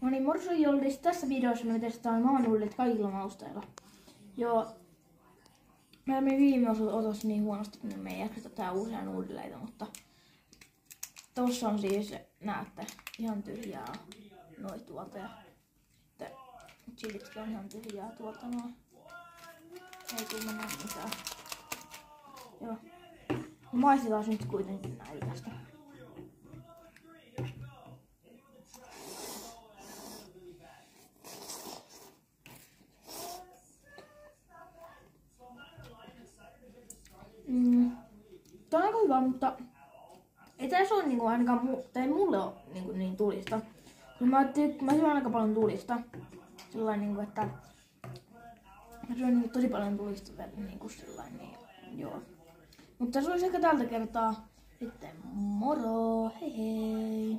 No niin, morsujoldis. Tässä videossa me testataan maanullit kaikilla mausteilla. Joo. Mä meni viime otossa niin huonosti, että me ei jaksa tää uusia nuudeleita, mutta tossa on siis, näette, ihan tyhjää noin tuolta ja sitten chilitkin on ihan tyhjää tuolta noin. Ei tuu mennä mitään. Joo. Maistetaan nyt kuitenkin näitä tästä. Tää on aika hyvä, mutta ei tässä ole niinku ainakaan mulle ole niin tulista. Mä syön aika paljon tulista. Sillain niinku, että mä syön niinku tosi paljon tulista vielä niinku sillain niin joo. Mutta se olisi ehkä tältä kertaa. Sitten moro, hei hei!